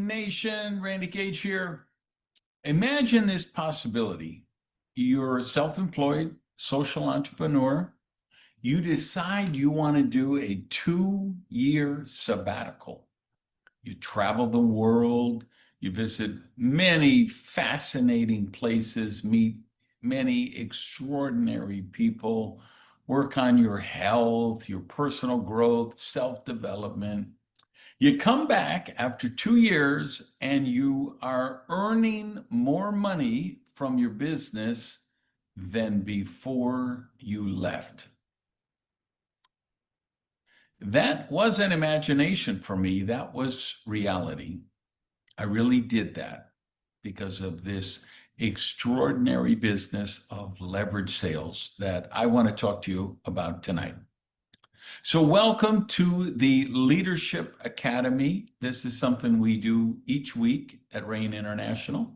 Nation. Randy Gage here. Imagine this possibility. You're a self-employed social entrepreneur. You decide you want to do a 2-year sabbatical. You travel the world, you visit many fascinating places, meet many extraordinary people, work on your health, your personal growth, self-development. You come back after 2 years and you are earning more money from your business than before you left. That wasn't imagination for me. That was reality. I really did that because of this extraordinary business of leverage sales that I want to talk to you about tonight. So welcome to the Leadership Academy. This is something we do each week at Rain International.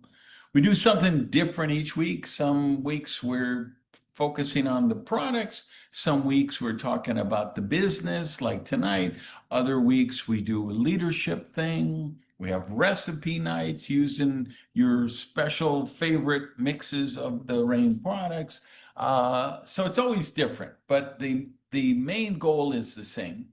We do something different each week. Some weeks we're focusing on the products. Some weeks we're talking about the business, like tonight. Other weeks we do a leadership thing. We have recipe nights using your special favorite mixes of the Rain products. So it's always different, but the main goal is the same.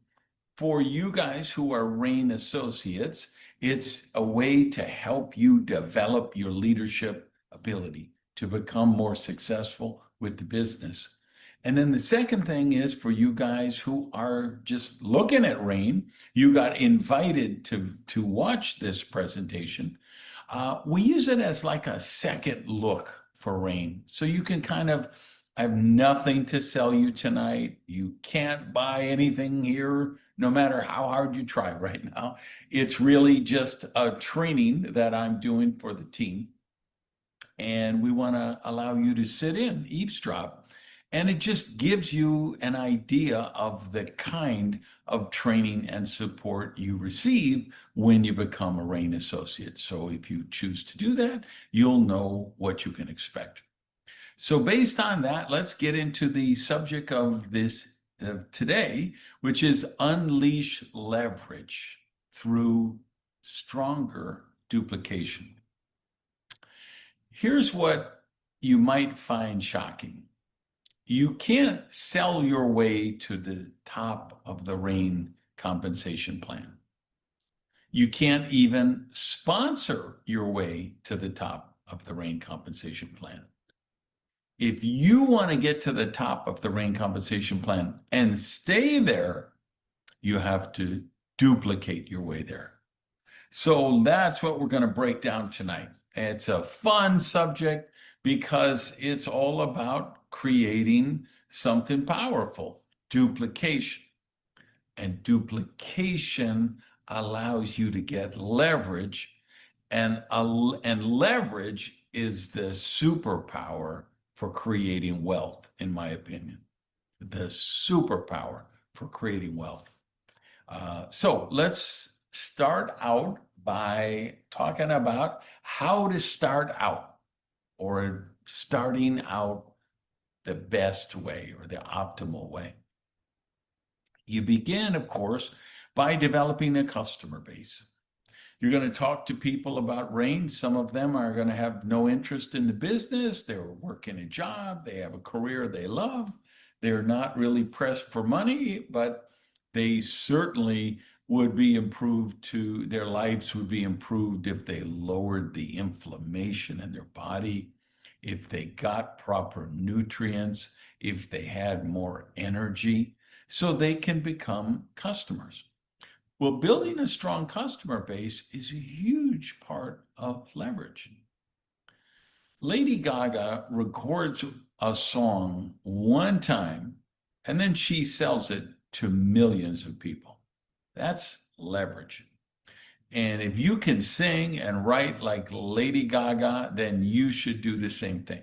For you guys who are Rain associates, it's a way to help you develop your leadership ability to become more successful with the business. And then the second thing is for you guys who are just looking at Rain, you got invited to watch this presentation. We use it as like a second look for Rain. So you can kind of, I have nothing to sell you tonight. You can't buy anything here, no matter how hard you try right now. It's really just a training that I'm doing for the team. And we want to allow you to sit in, eavesdrop. And it just gives you an idea of the kind of training and support you receive when you become a Rain associate. So if you choose to do that, you'll know what you can expect. So based on that, let's get into the subject of this today, which is unleash leverage through stronger duplication. Here's what you might find shocking. You can't sell your way to the top of the Rain compensation plan. You can't even sponsor your way to the top of the Rain compensation plan. If you want to get to the top of the Rain compensation plan and stay there, you have to duplicate your way there. So that's what we're going to break down tonight. It's a fun subject because it's all about creating something powerful, duplication. And duplication allows you to get leverage, and leverage is the superpower for creating wealth, in my opinion. The superpower for creating wealth. So let's start out by talking about how to start out, or starting out the best way or the optimal way. You begin, of course, by developing a customer base. You're going to talk to people about Rain. Some of them are going to have no interest in the business. They're working a job. They have a career they love. They're not really pressed for money, but they certainly would be improved to, their lives would be improved if they lowered the inflammation in their body, if they got proper nutrients, if they had more energy, so they can become customers. Well, building a strong customer base is a huge part of leverage. Lady Gaga records a song one time, and then she sells it to millions of people. That's leverage. And if you can sing and write like Lady Gaga, then you should do the same thing.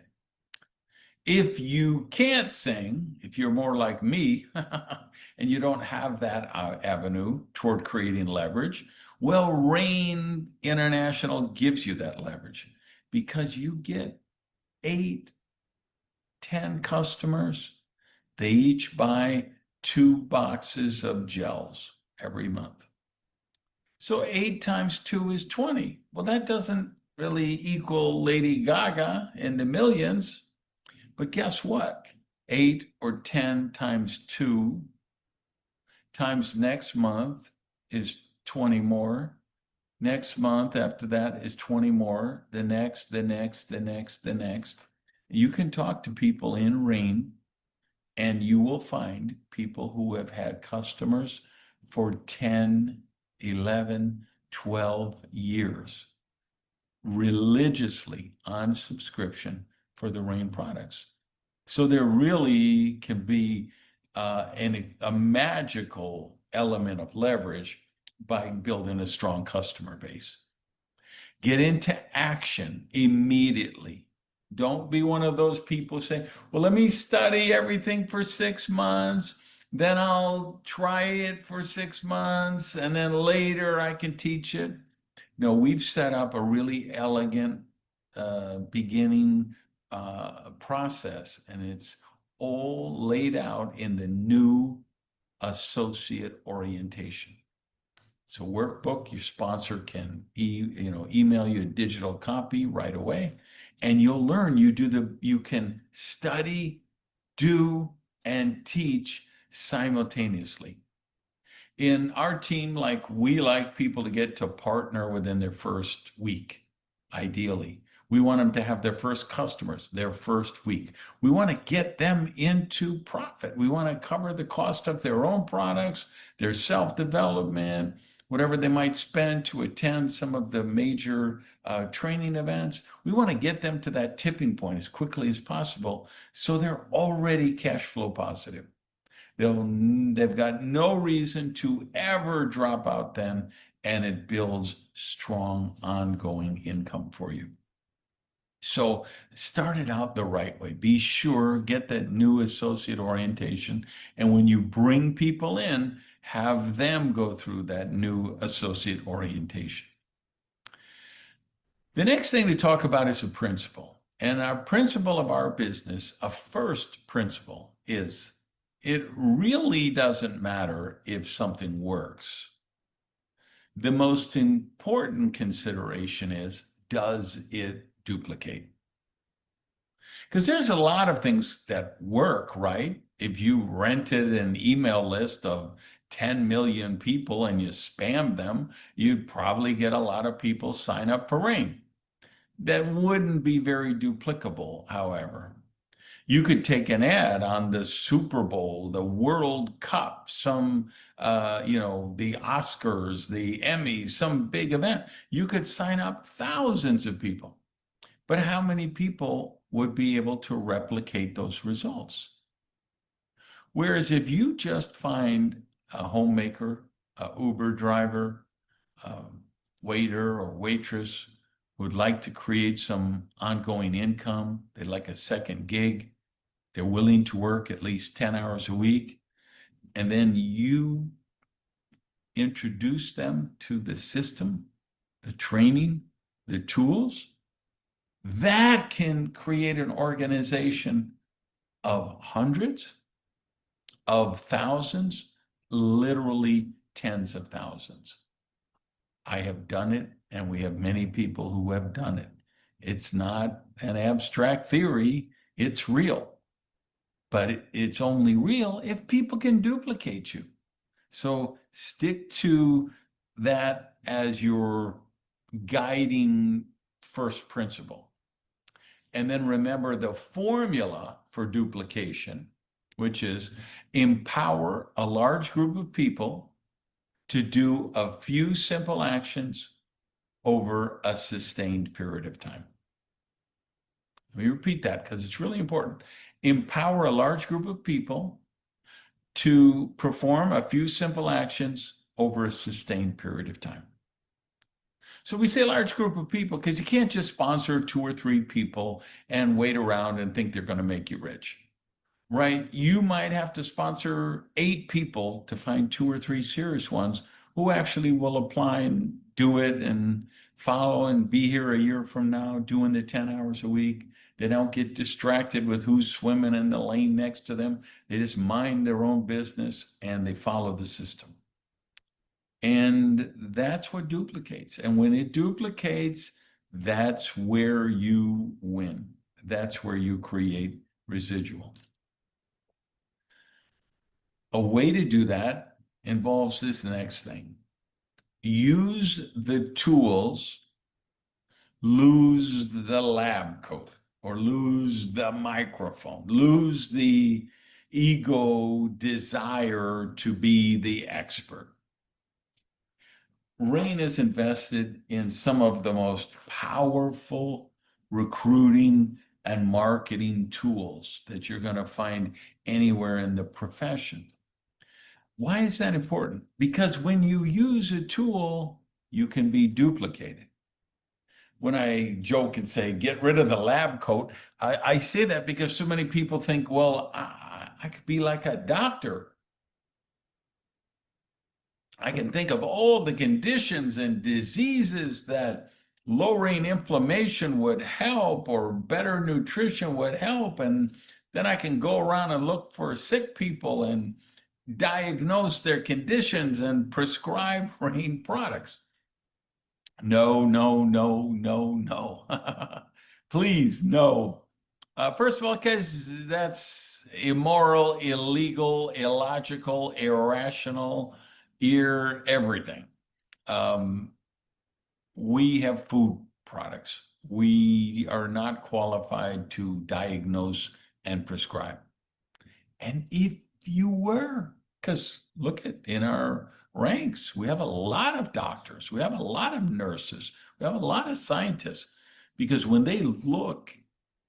If you can't sing, if you're more like me, and you don't have that avenue toward creating leverage, well, Rain International gives you that leverage because you get 8, 10 customers. They each buy 2 boxes of gels every month. So 8 times 2 is 20. Well, that doesn't really equal Lady Gaga in the millions. But guess what? 8 or 10 times 2 times next month is 20 more. Next month after that is 20 more. The next. You can talk to people in RAIN, and you will find people who have had customers for 10, 11, 12 years religiously on subscription for the RAIN products. So there really can be a magical element of leverage by building a strong customer base. Get into action immediately. Don't be one of those people saying, well, let me study everything for 6 months, then I'll try it for 6 months, and then later I can teach it. No, we've set up a really elegant beginning process, and it's all laid out in the new associate orientation. So workbook, your sponsor can email you a digital copy right away, and you'll learn. You can study, do, and teach simultaneously. In our team, we like people to get to partner within their first week, ideally. We want them to have their first customers their first week. We want to get them into profit. We want to cover the cost of their own products, their self-development, whatever they might spend to attend some of the major training events. We want to get them to that tipping point as quickly as possible so they're already cash flow positive. They've got no reason to ever drop out then, and it builds strong ongoing income for you. So start it out the right way. Be sure, get that new associate orientation. And when you bring people in, have them go through that new associate orientation. The next thing to talk about is a principle. And our principle of our business, a first principle, is it really doesn't matter if something works. The most important consideration is, does it duplicate? Because there's a lot of things that work, right? If you rented an email list of 10 million people and you spam them, you'd probably get a lot of people sign up for RAIN. That wouldn't be very duplicable, however. You could take an ad on the Super Bowl, the World Cup, the Oscars, the Emmys, some big event. You could sign up thousands of people. But how many people would be able to replicate those results? Whereas if you just find a homemaker, a Uber driver, a waiter or waitress who'd like to create some ongoing income, they'd like a second gig, they're willing to work at least 10 hours a week, and then you introduce them to the system, the training, the tools, that can create an organization of hundreds, of thousands, literally tens of thousands. I have done it, and we have many people who have done it. It's not an abstract theory, it's real. But it's only real if people can duplicate you. So stick to that as your guiding first principle. And then remember the formula for duplication, which is empower a large group of people to do a few simple actions over a sustained period of time. Let me repeat that because it's really important. Empower a large group of people to perform a few simple actions over a sustained period of time. So we say large group of people because you can't just sponsor 2 or 3 people and wait around and think they're going to make you rich, right? You might have to sponsor 8 people to find 2 or 3 serious ones who actually will apply and do it and follow and be here a year from now doing the 10 hours a week. They don't get distracted with who's swimming in the lane next to them. They just mind their own business and they follow the system. And that's what duplicates. And when it duplicates, that's where you win. That's where you create residual. A way to do that involves this next thing. Use the tools, lose the lab coat, or lose the microphone, lose the ego desire to be the expert. Rain is invested in some of the most powerful recruiting and marketing tools that you're going to find anywhere in the profession. Why is that important? Because when you use a tool, you can be duplicated. When I joke and say, get rid of the lab coat, I say that because so many people think, well, I could be like a doctor. I can think of all the conditions and diseases that lowering inflammation would help, or better nutrition would help. And then I can go around and look for sick people and diagnose their conditions and prescribe Rain products. No, no, no, no, no. Please, no. First of all, because that's immoral, illegal, illogical, irrational, everything. We have food products. We are not qualified to diagnose and prescribe. And if you were, because look at in our ranks, we have a lot of doctors, we have a lot of nurses, we have a lot of scientists, because when they look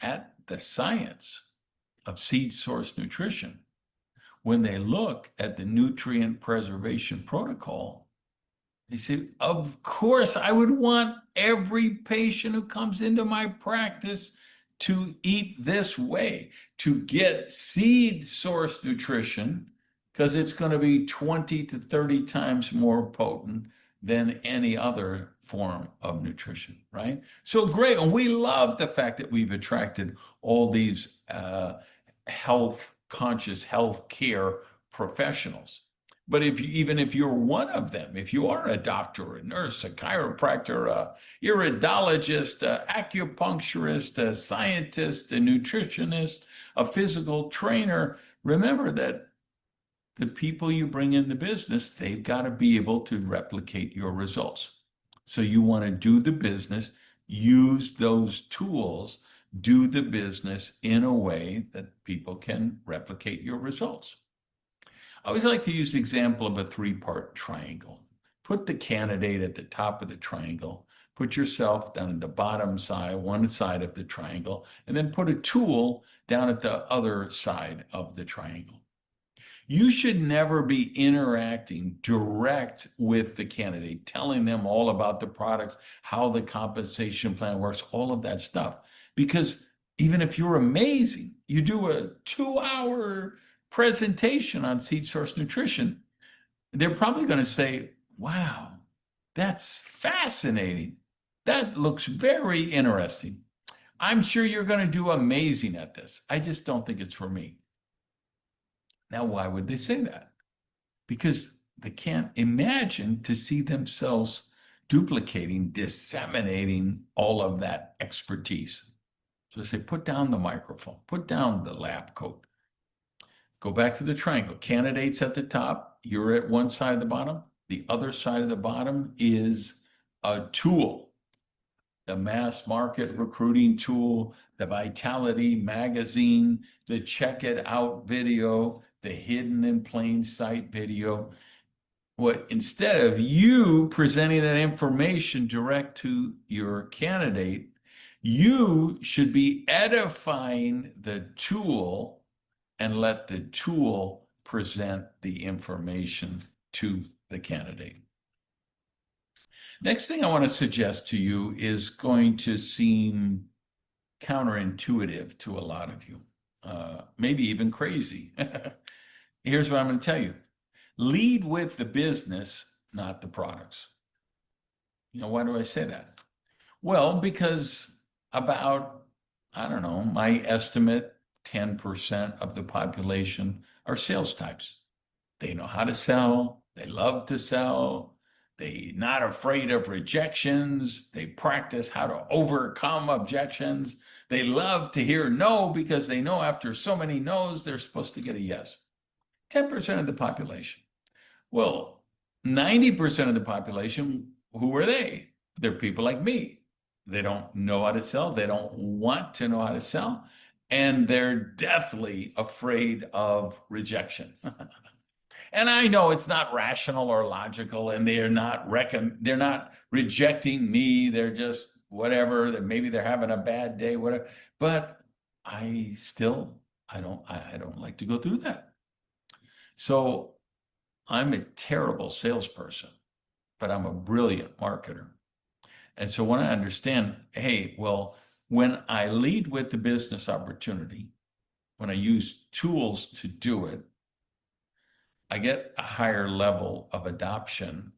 at the science of seed source nutrition, when they look at the nutrient preservation protocol, they say, of course, I would want every patient who comes into my practice to eat this way, to get seed source nutrition, because it's going to be 20 to 30 times more potent than any other form of nutrition, right? So great. And we love the fact that we've attracted all these health conscious health care professionals. But even if you're one of them, if you are a doctor, a nurse, a chiropractor, a iridologist, an acupuncturist, a scientist, a nutritionist, a physical trainer, remember that the people you bring into business, they've got to be able to replicate your results. So you want to do the business, use those tools, do the business in a way that people can replicate your results. I always like to use the example of a three-part triangle. Put the candidate at the top of the triangle, put yourself down at the bottom side, one side of the triangle, and then put a tool down at the other side of the triangle. You should never be interacting direct with the candidate, telling them all about the products, how the compensation plan works, all of that stuff. Because even if you're amazing, you do a 2-hour presentation on seed source nutrition, they're probably going to say, wow, that's fascinating. That looks very interesting. I'm sure you're going to do amazing at this. I just don't think it's for me. Now, why would they say that? Because they can't imagine to see themselves duplicating, disseminating all of that expertise. So they say, put down the microphone, put down the lab coat. Go back to the triangle. Candidates at the top, you're at one side of the bottom. The other side of the bottom is a tool, the mass market recruiting tool, the Vitality magazine, the Check It Out video, the hidden in plain sight video. What, instead of you presenting that information direct to your candidate, you should be edifying the tool and let the tool present the information to the candidate. Next thing I want to suggest to you is going to seem counterintuitive to a lot of you, maybe even crazy. Here's what I'm going to tell you. Lead with the business, not the products. You know, why do I say that? Well, because about, I don't know, my estimate, 10% of the population are sales types. They know how to sell. They love to sell. They're not afraid of rejections. They practice how to overcome objections. They love to hear no because they know after so many no's, they're supposed to get a yes. 10% of the population. Well, 90% of the population, who are they? They're people like me. They don't know how to sell. They don't want to know how to sell. And they're deathly afraid of rejection. And I know it's not rational or logical, and they're not rejecting me. They're just whatever, that maybe they're having a bad day, whatever. But I don't like to go through that. So I'm a terrible salesperson, but I'm a brilliant marketer. And so when I understand, hey, well, when I lead with the business opportunity, when I use tools to do it, I get a higher level of adoption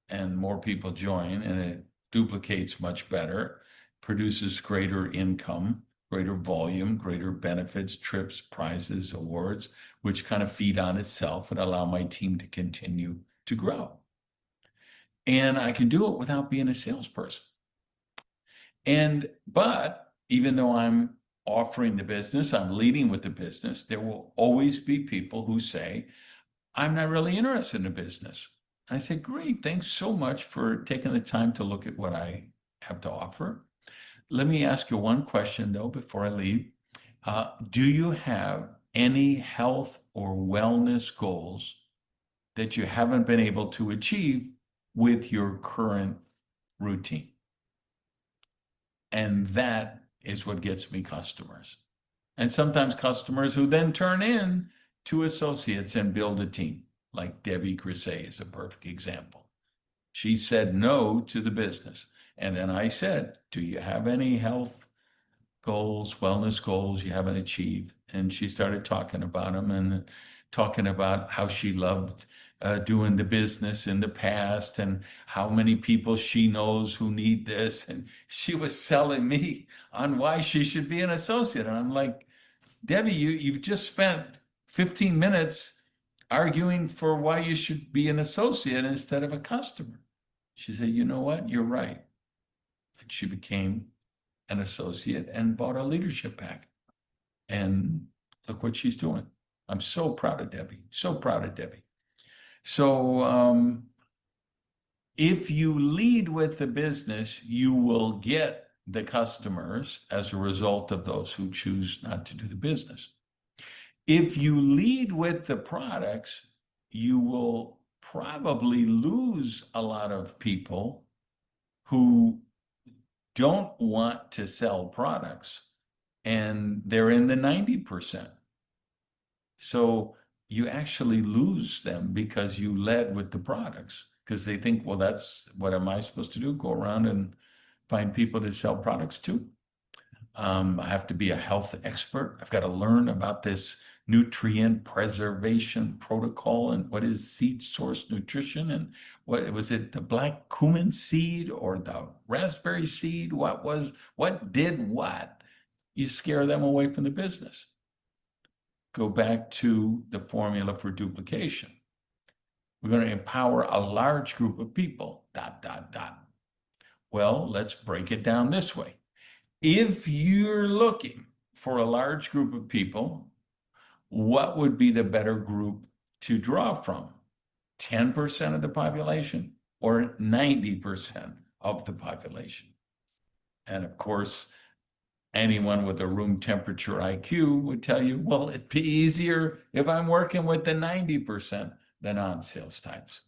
and more people join, and it duplicates much better, produces greater income, greater volume, greater benefits, trips, prizes, awards, which kind of feed on itself and allow my team to continue to grow. And I can do it without being a salesperson. But even though I'm offering the business, I'm leading with the business, there will always be people who say, I'm not really interested in the business. I say, great, thanks so much for taking the time to look at what I have to offer. Let me ask you one question, though, before I leave. Do you have any health or wellness goals that you haven't been able to achieve with your current routine? And that is what gets me customers. And sometimes customers who then turn in to associates and build a team, like Debbie Grisey is a perfect example. She said no to the business. And then I said, do you have any health goals, wellness goals you haven't achieved? And she started talking about them and talking about how she loved doing the business in the past and how many people she knows who need this. And she was selling me on why she should be an associate. And I'm like, Debbie, you've just spent 15 minutes arguing for why you should be an associate instead of a customer. She said, you know what? You're right. And she became an associate and bought a leadership pack. And look what she's doing. I'm so proud of Debbie. So proud of Debbie. So if you lead with the business, you will get the customers as a result of those who choose not to do the business. If you lead with the products, you will probably lose a lot of people who don't want to sell products, and they're in the 90%. So you actually lose them because you led with the products, because they think, well, that's what am I supposed to do? Go around and find people to sell products to? I have to be a health expert. I've got to learn about this nutrient preservation protocol and what is seed source nutrition and what was it, the black cumin seed or the raspberry seed? What did what? You scare them away from the business. Go back to the formula for duplication. We're going to empower a large group of people, ... Well, let's break it down this way. If you're looking for a large group of people, what would be the better group to draw from? 10% of the population or 90% of the population? And of course, anyone with a room temperature IQ would tell you, well, it'd be easier if I'm working with the 90% than on sales types.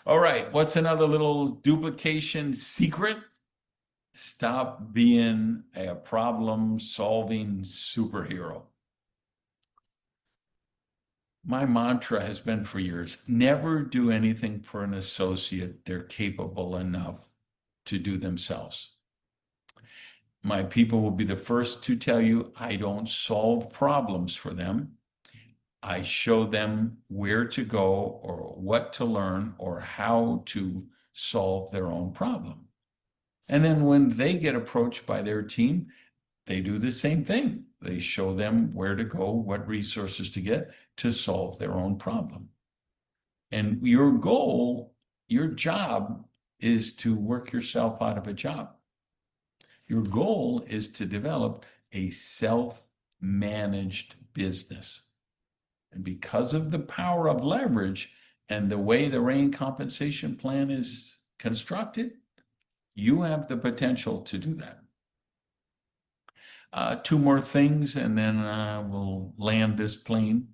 All right, what's another little duplication secret? Stop being a problem-solving superhero. My mantra has been for years, never do anything for an associate they're capable enough to do themselves. My people will be the first to tell you I don't solve problems for them. I show them where to go or what to learn or how to solve their own problem. And then when they get approached by their team, they do the same thing. They show them where to go, what resources to get to solve their own problem. And your goal your job is to work yourself out of a job. Your goal is to develop a self-managed business. And because of the power of leverage and the way the RAIN compensation plan is constructed, you have the potential to do that. Two more things, and then we'll land this plane.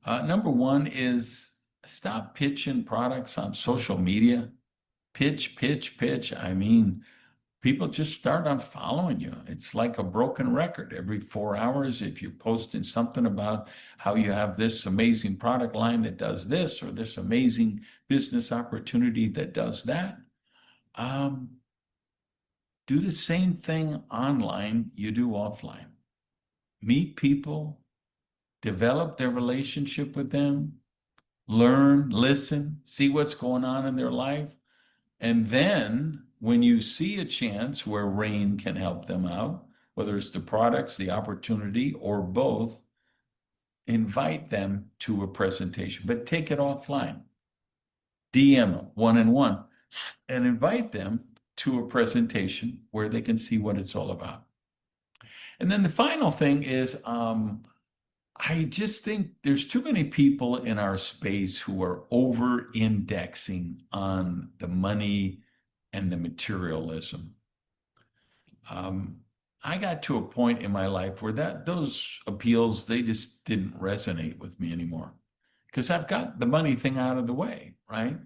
Number one is stop pitching products on social media. Pitch, pitch, pitch. I mean, people just start unfollowing you. It's like a broken record. Every 4 hours, if you're posting something about how you have this amazing product line that does this, or this amazing business opportunity that does that, do the same thing online you do offline. Meet people, develop their relationship with them, learn, listen, see what's going on in their life. And then when you see a chance where RAIN can help them out, whether it's the products, the opportunity, or both, invite them to a presentation, but take it offline. DM them one-on-one and invite them to a presentation where they can see what it's all about. And then the final thing is, I just think there's too many people in our space who are over-indexing on the money and the materialism. I got to a point in my life where those appeals, they just didn't resonate with me anymore because I've got the money thing out of the way, right?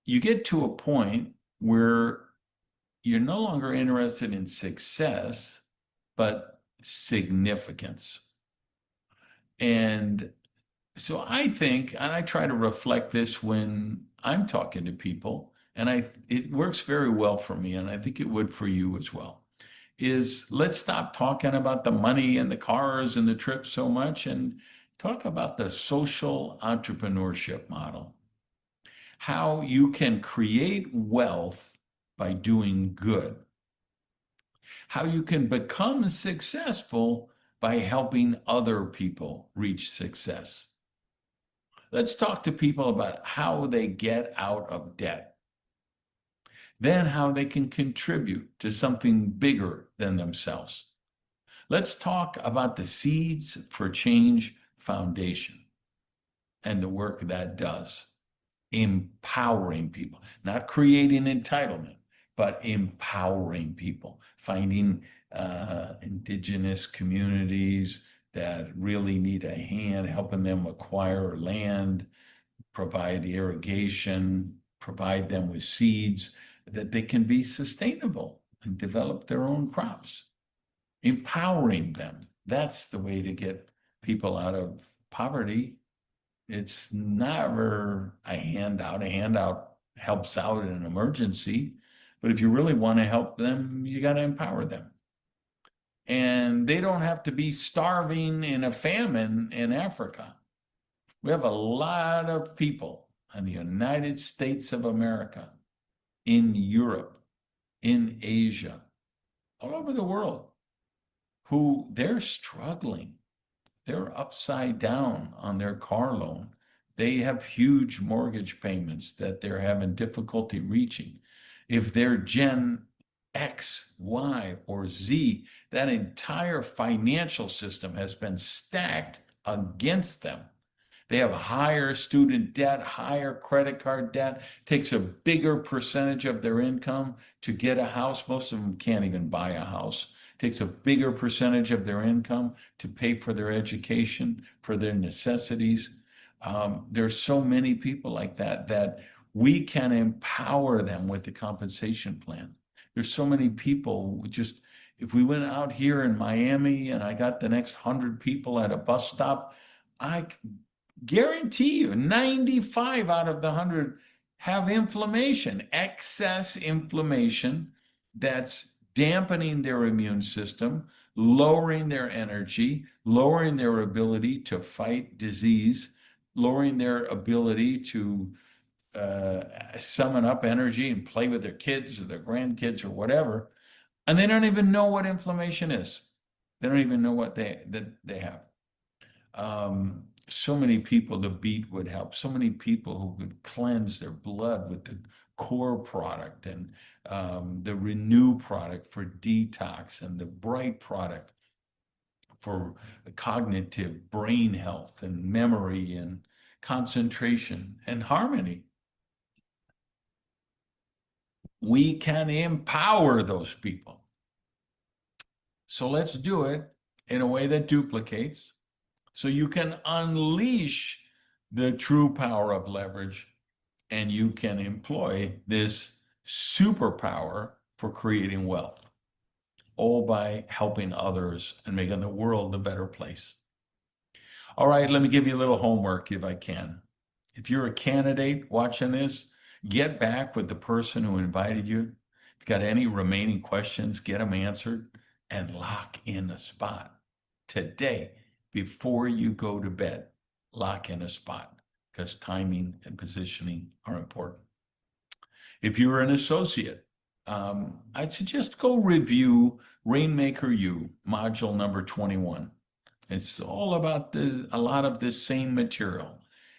You get to a point where you're no longer interested in success, but significance. And so I think, and I try to reflect this when I'm talking to people, and it works very well for me, and I think it would for you as well, is let's stop talking about the money and the cars and the trips so much and talk about the social entrepreneurship model. How you can create wealth by doing good. How you can become successful by helping other people reach success. Let's talk to people about how they get out of debt. Then how they can contribute to something bigger than themselves. Let's talk about the Seeds for Change Foundation and the work that does. Empowering people, not creating entitlement, but empowering people, finding indigenous communities that really need a hand, helping them acquire land, provide irrigation, provide them with seeds that they can be sustainable and develop their own crops. Empowering them. That's the way to get people out of poverty. It's never a handout. A handout helps out in an emergency. But if you really want to help them, you got to empower them. And they don't have to be starving in a famine in Africa. We have a lot of people in the United States of America, in Europe, in Asia, all over the world, who they're struggling. They're upside down on their car loan. They have huge mortgage payments that they're having difficulty reaching. If they're Gen X, Y, or Z, that entire financial system has been stacked against them. They have higher student debt, higher credit card debt, takes a bigger percentage of their income to get a house. Most of them can't even buy a house. Takes a bigger percentage of their income to pay for their education, for their necessities. There's so many people like that we can empower them with the compensation plan. There's so many people just, if we went out here in Miami and I got the next 100 people at a bus stop, I guarantee you 95 out of the 100 have inflammation, excess inflammation that's dampening their immune system, lowering their energy, lowering their ability to fight disease, lowering their ability to summon up energy and play with their kids or their grandkids or whatever. And they don't even know what inflammation is. They don't even know what they have. so many people the beet would help, so many people who could cleanse their blood with the core product, and the renew product for detox, and the bright product for cognitive brain health and memory and concentration and harmony. We can empower those people. So let's do it in a way that duplicates, so you can unleash the true power of leverage, and you can employ this superpower for creating wealth, all by helping others and making the world a better place. All right, let me give you a little homework if I can. If you're a candidate watching this, get back with the person who invited you. If you got any remaining questions, get them answered and lock in a spot today before you go to bed. Lock in a spot, because timing and positioning are important. If you're an associate, I'd suggest go review Rainmaker U, module number 21. It's all about a lot of this same material,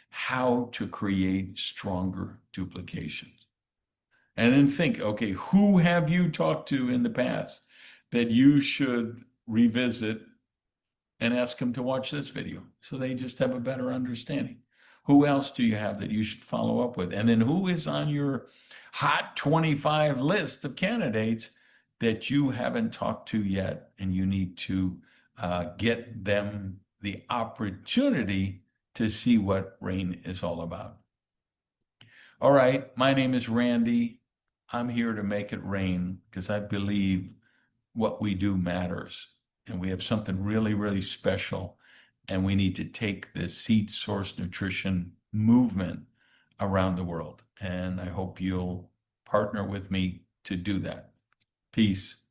how to create stronger duplications. And then think, okay, who have you talked to in the past that you should revisit and ask them to watch this video, so they just have a better understanding? Who else do you have that you should follow up with? And then who is on your hot 25 list of candidates that you haven't talked to yet, and you need to get them the opportunity to see what RAIN is all about. All right, my name is Randy. I'm here to make it rain, because I believe what we do matters, and we have something really, really special, and we need to take the seed source nutrition movement around the world. And I hope you'll partner with me to do that. Peace.